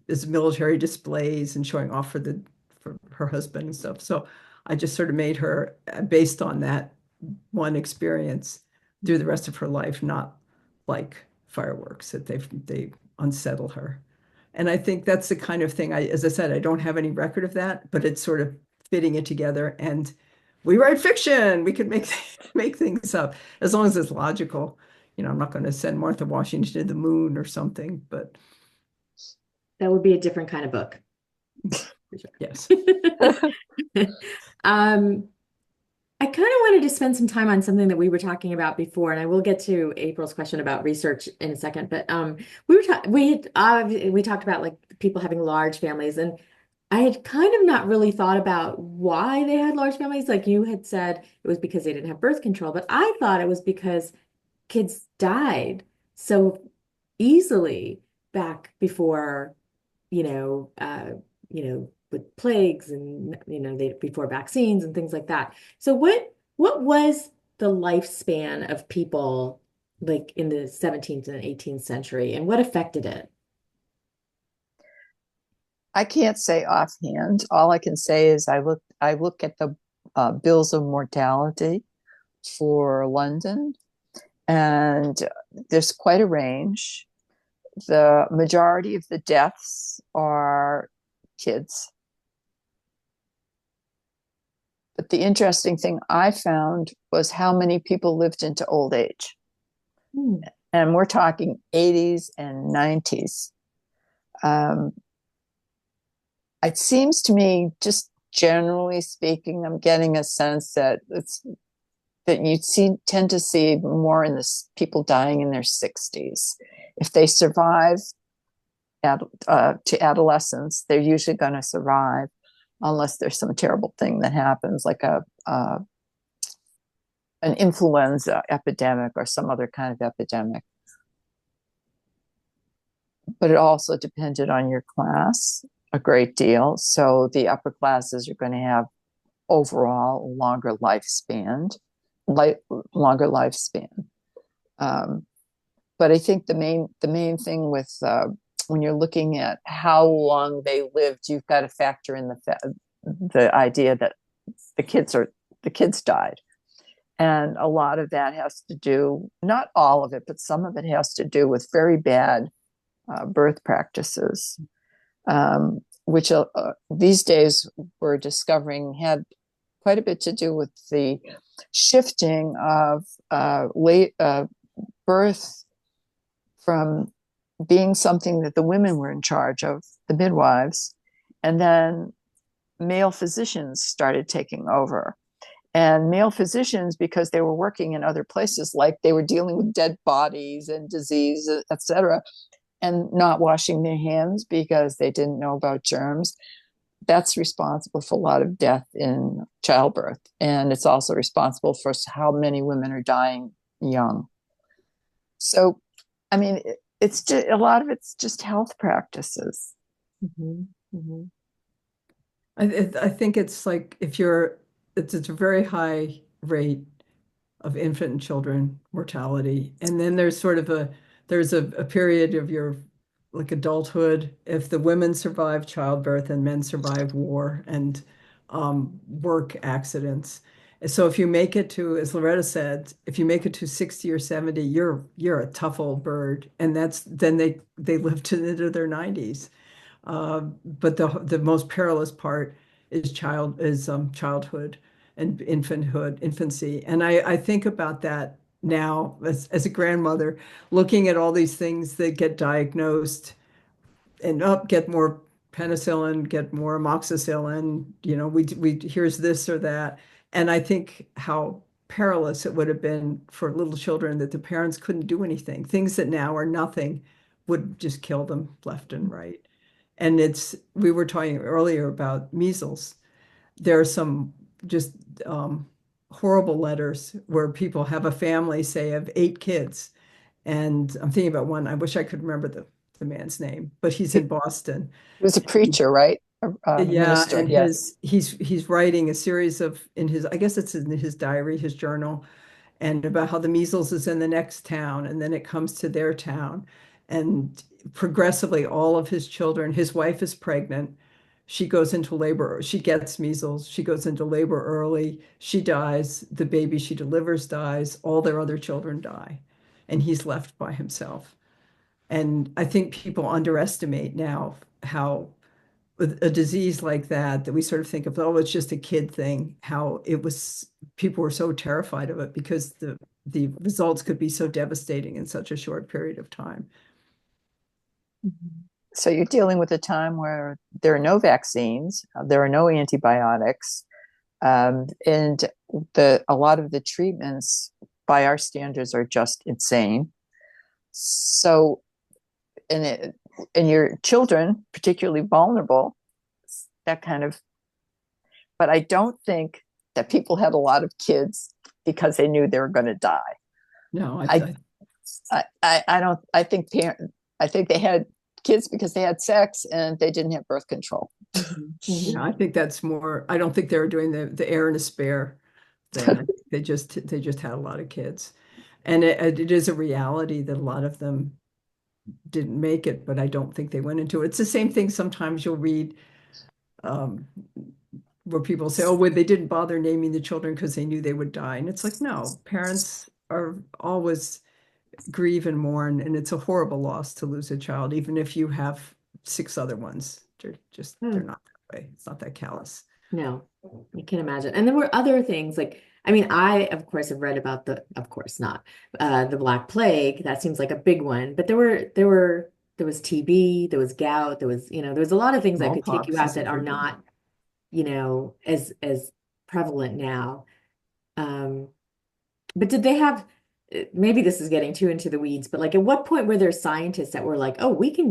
as military displays and showing off for her husband and stuff. So I just sort of made her, based on that one experience, through the rest of her life, not like fireworks, that they unsettle her. And I think that's the kind of thing, as I said, I don't have any record of that, but it's sort of fitting it together. And we write fiction. We can make make things up as long as it's logical. I'm not going to send Martha Washington to the moon or something, but That would be a different kind of book. For yes. sure. Um, I kind of wanted to spend some time on something that we were talking about before, and I will get to April's question about research in a second. But we talked about like people having large families, and I had kind of not really thought about why they had large families. Like you had said, it was because they didn't have birth control, but I thought it was because kids died so easily back before, you know, uh, with plagues and before vaccines and things like that. So what was the lifespan of people like in the 17th and 18th century, and what affected it? I can't say offhand. All I can say is I look at the bills of mortality for London, and there's quite a range. The majority of the deaths are kids. But the interesting thing I found was how many people lived into old age. Hmm. And we're talking 80s and 90s. Um, it seems to me, just generally speaking, I'm getting a sense that tend to see more in this people dying in their 60s. If they survive to adolescence, they're usually going to survive, unless there's some terrible thing that happens, like an influenza epidemic or some other kind of epidemic. But it also depended on your class a great deal. So the upper classes are going to have overall longer lifespan. Um, but I think the main thing with when you're looking at how long they lived, you've got to factor in the idea that the kids died. And a lot of that has to do, not all of it, but some of it has to do with very bad birth practices, which these days we're discovering had quite a bit to do with the shifting of birth from being something that the women were in charge of, the midwives, and then male physicians started taking over. And male physicians, because they were working in other places, like they were dealing with dead bodies and disease, etc., and not washing their hands because they didn't know about germs, that's responsible for a lot of death in childbirth. And it's also responsible for how many women are dying young. So, I mean, it's just, a lot of it's just health practices. Mhm, mhm. I think it's like it's a very high rate of infant and children mortality. And then there's a period of your like adulthood. If the women survive childbirth and men survive war and work accidents. So if you make it to, as Loretta said, if you make it to 60 or 70, you're a tough old bird. And then they live to into their 90s. But the most perilous part is childhood and infancy. And I think about that now as a grandmother, looking at all these things that get diagnosed and get more penicillin, get more amoxicillin, we here's this or that. And I think how perilous it would have been for little children that the parents couldn't do anything. Things that now are nothing would just kill them left and right. And we were talking earlier about measles. There are some just horrible letters where people have a family, say, of 8 kids. And I'm thinking about one, I wish I could remember the man's name, but he's in He Boston. was a preacher, right? A Yeah, minister, and yes. he's writing a series of in his I guess it's in his diary, his journal, and about how the measles is in the next town and then it comes to their town. And progressively, all of his children, his wife is pregnant. She goes into labor. She gets measles. She goes into labor early. She dies. The baby she delivers dies. All their other children die. And he's left by himself. And I think people underestimate now how a disease like that we sort of think of, oh, it's just a kid thing, how people were so terrified of it because the results could be so devastating in such a short period of time. Mhm. So you're dealing with a time where there are no vaccines, there are no antibiotics, and a lot of the treatments by our standards are just insane. So, and your children, particularly vulnerable, that kind of, but I don't think that people had a lot of kids because they knew they were going to die. No, I, I don't, I think they had kids because they had sex and they didn't have birth control. yeah, I think that's more, I don't think they were doing the heir and a spare thing. They just had a lot of kids. And it is a reality that a lot of them didn't make it, but I don't think they went into it. It's the same thing. Sometimes you'll read um, where people say, oh, well, they didn't bother naming the children because they knew they would die. And it's like, no, parents are always grieve and mourn, and it's a horrible loss to lose a child, even if you have six other ones. They're not that way. It's not that callous. No, I can imagine. And there were other things like, I mean, I of course have read about of course not, the Black Plague. That seems like a big one. But there was TB, there was gout, there was a lot of things that could take you Smallpox out is a that are big one. not, as prevalent now. Um, but did they have, maybe this is getting too into the weeds, but like at what point were there scientists that were like, oh, we can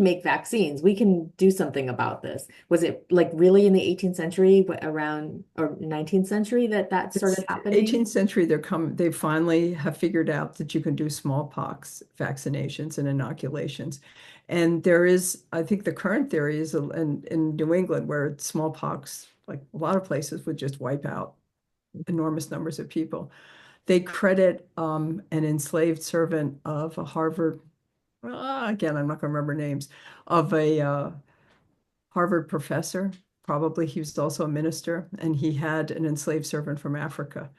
make vaccines, we can do something about this? Was it like really in the 18th century, around or 19th century that It's started happening? 18th century, they finally have figured out that you can do smallpox vaccinations and inoculations. And there is, I think the current theory is in New England where smallpox, like a lot of places, would just wipe out enormous numbers of people. They credit an enslaved servant of a Harvard, again, I'm not going to remember names, of a Harvard professor. Probably he was also a minister, and he had an enslaved servant from Africa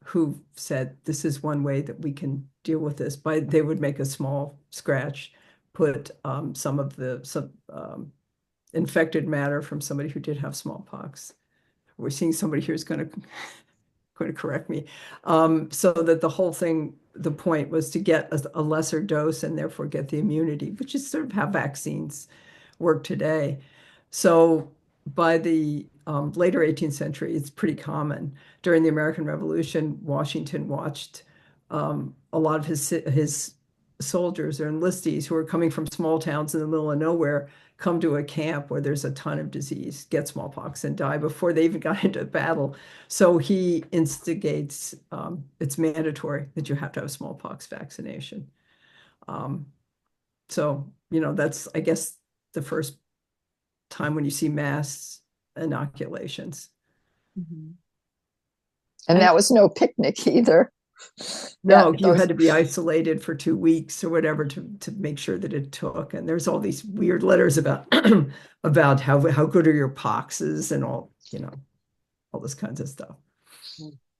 who said, this is one way that we can deal with this. They would make a small scratch, put some infected matter from somebody who did have smallpox. We're seeing somebody here who's going to correct me. So that the whole thing, the point was to get a lesser dose and therefore get the immunity, which is sort of how vaccines work today. So by the later 18th century, it's pretty common. During the American Revolution, Washington watched a lot of his soldiers or enlistees who are coming from small towns in the middle of nowhere come to a camp where there's a ton of disease, get smallpox, and die before they even got into battle. So he instigates, it's mandatory that you have to have smallpox vaccination. Um, so, that's, I guess, the first time when you see mass inoculations. Mhm. And that was no picnic either. No, you had to be isolated for 2 weeks or whatever to make sure that it took. And there's all these weird letters about about how good are your poxes and all this kinds of stuff.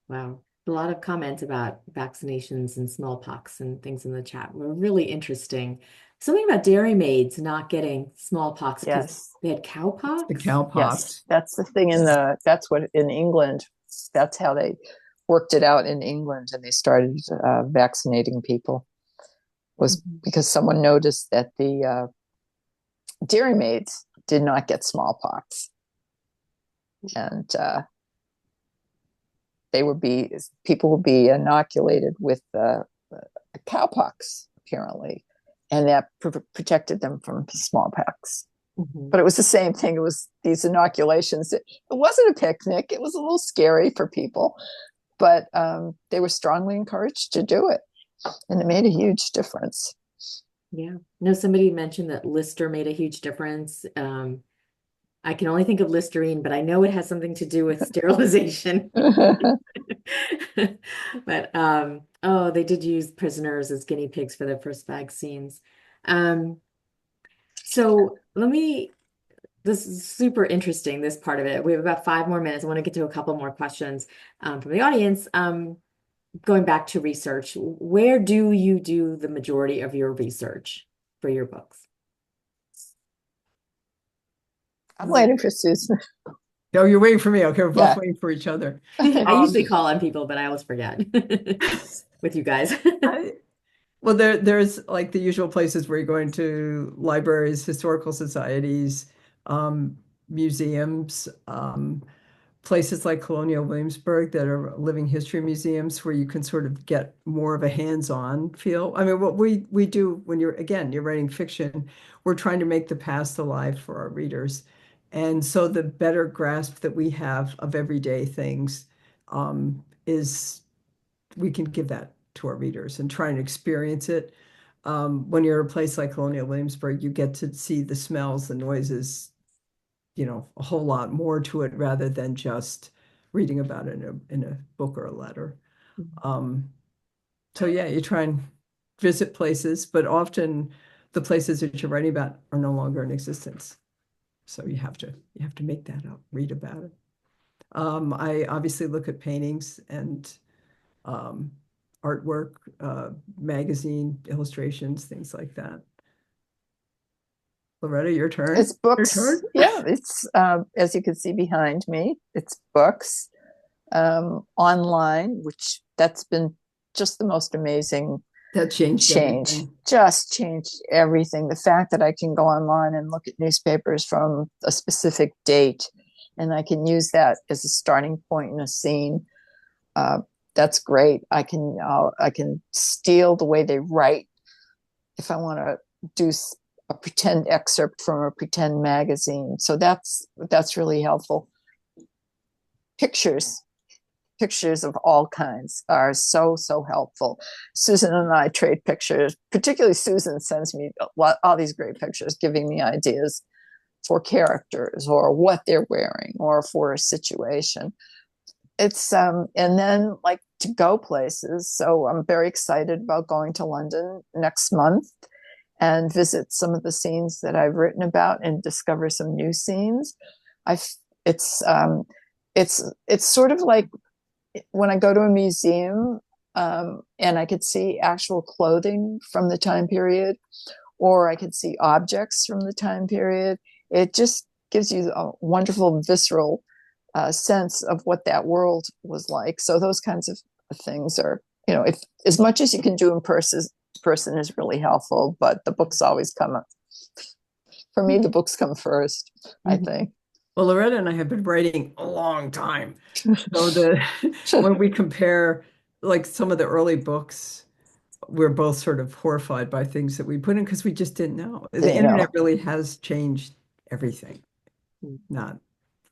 Wow. A lot of comments about vaccinations and smallpox and things in the chat were really interesting. Something about dairy maids not getting smallpox because Yes. they had The cowpox. Yes, cowpox. that's the thing that's what in England, that's how they worked it out in England, and they started vaccinating people, was Mhm. because someone noticed that the dairy maids did not get smallpox, and people would be inoculated with cowpox apparently, and that protected them from smallpox. Mhm. But it was the same thing. It was these inoculations. It wasn't a picnic. It was a little scary for people, but they were strongly encouraged to do it, and it made a huge difference. Yeah. No, somebody mentioned that Lister made a huge difference. I can only think of Listerine, but I know it has something to do with sterilization. But oh, they did use prisoners as guinea pigs for their first vaccines. Um, so this is super interesting, this part of it. We have about 5 more minutes. I want to get to a couple more questions from the audience. Going back to research, where do you do the majority of your research for your books? I'm waiting for Susan. Oh, you're waiting for me. Okay, we're both Yeah. waiting for each other. I usually call on people, but I always forget with you guys. I, well, there's like the usual places where you're going to libraries, historical societies, um, museums, places like Colonial Williamsburg that are living history museums where you can sort of get more of a hands-on feel. I mean, what we do when you're writing fiction, we're trying to make the past alive for our readers. And so the better grasp that we have of everyday things is we can give that to our readers and try and experience it. When you're at a place like Colonial Williamsburg, you get to see the smells, the noises, a whole lot more to it rather than just reading about it in a book or a letter. So yeah, you try and visit places, but often the places that you're writing about are no longer in existence. So you have to make that up, read about it. I obviously look at paintings and artwork, magazine illustrations, things like that. Loretta, your turn. It's Your books. turn. Yeah, it's as you can see behind me, it's books online, which that's been just the most amazing That changed change. everything. Just changed everything. The fact that I can go online and look at newspapers from a specific date, and I can use that as a starting point in a scene. That's great. I can steal the way they write if I want to do a pretend excerpt from a pretend magazine. So that's really helpful. Pictures of all kinds are so helpful. Susan and I trade pictures. Particularly Susan sends me all these great pictures, giving me ideas for characters or what they're wearing or for a situation. It's and then like to go places. So I'm very excited about going to London next month and visit some of the scenes that I've written about and discover some new scenes. It's sort of like when I go to a museum and I could see actual clothing from the time period, or I could see objects from the time period. It just gives you a wonderful visceral sense of what that world was like. So those kinds of things are, if as much as you can do in person is really helpful, but the books always come up. For me, the books come first, I think. Well, Loretta and I have been writing a long time. So when we compare like some of the early books, we're both sort of horrified by things that we put in because we just didn't know. The internet really has changed everything. Not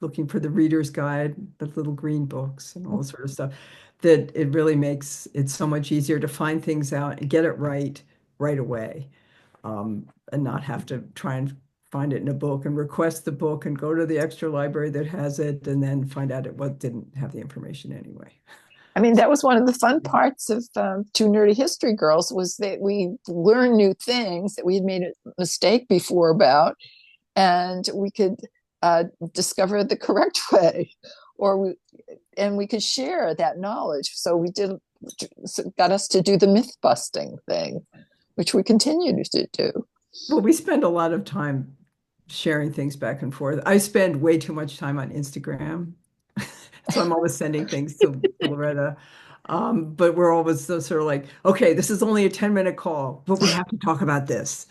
looking for the reader's guide, the little green books and all this sort of stuff, that it really makes it so much easier to find things out and get it right away, and not have to try and find it in a book and request the book and go to the extra library that has it and then find out it didn't have the information anyway. I mean, that was one of the fun parts of Two Nerdy History Girls, was that we learned new things that we had made a mistake before about, and we could discover the correct way, and we could share that knowledge. So got us to do the myth busting thing, which we continue to do. Well, we spend a lot of time sharing things back and forth. I spend way too much time on Instagram. So I'm always sending things to Loretta. But we're always sort of like, okay, this is only a 10-minute call, but we have to talk about this.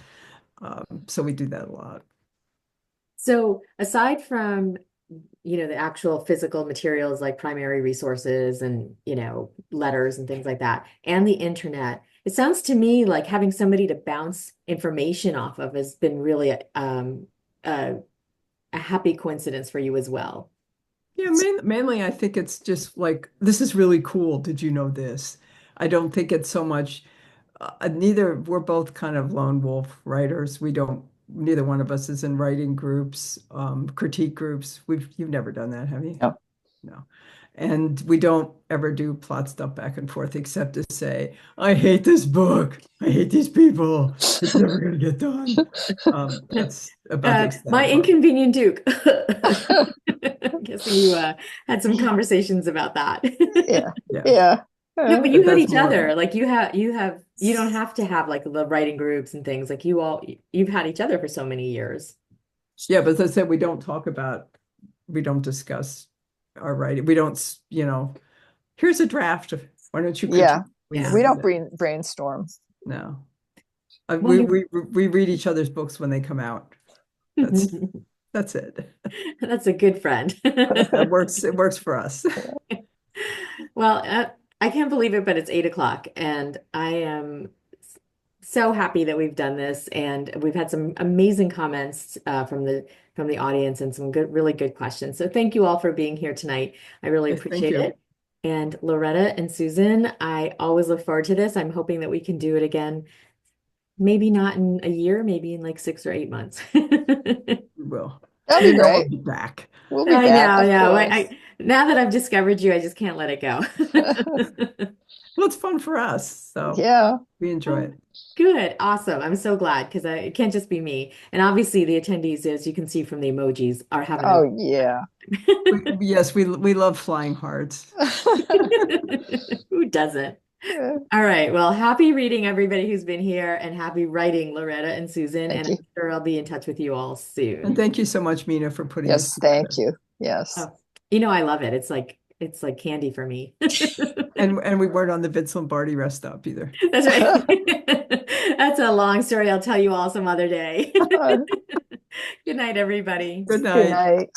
So we do that a lot. So aside from, the actual physical materials like primary resources and, letters and things like that, and the internet, it sounds to me like having somebody to bounce information off of has been really a happy coincidence for you as well. Yeah, mainly I think it's just like, this is really cool. Did you know this? I don't think it's so much, we're both kind of lone wolf writers. Neither one of us is in writing groups, critique groups. You've never done that, have you? No. No. And we don't ever do plot stuff back and forth except to say, I hate this book. I hate these people. It's never going to get done. That's about the extent My of inconvenient Duke. I'm guessing you had some conversations about that. Yeah. No, but you had each more. other. Like you don't have to have like the writing groups and things. Like you've had each other for so many years. Yeah, but as I said, we don't discuss our writing. We don't, here's a draft. Why don't you critique? Yeah. Yeah. We don't brainstorm. No. We read each other's books when they come out. That's it. That's a good friend. It works for us. Well, I can't believe it, but it's 8 o'clock and I am so happy that we've done this, and we've had some amazing comments from the audience and some really good questions. So thank you all for being here tonight. I really Yes, thank appreciate you. it. And Loretta and Susan, I always look forward to this. I'm hoping that we can do it again. Maybe not in a year, maybe in like 6 or 8 months. We will. That'll be You know, we'll great. be back. We'll be I back, know, of yeah. course. Now that I've discovered you, I just can't let it go. Well, it's fun for us, so Yeah. we enjoy it. Good, awesome. I'm so glad because it can't just be me. And obviously, the attendees, as you can see from the emojis, are having a Oh, yeah. Yes, we love flying hearts. who doesn't? All right. Well, happy reading, everybody who's been here, and happy writing, Loretta and Susan. Thank And you. I'm sure I'll be in touch with you all And soon. thank you so much, Mina, for putting this Yes, thank together. you. Yes. Oh, I love it. It's like candy for me. And we weren't on the Vince Lombardi rest stop either. That's right. That's a long story. I'll tell you all some other day. Good night, everybody. Good Good night. night.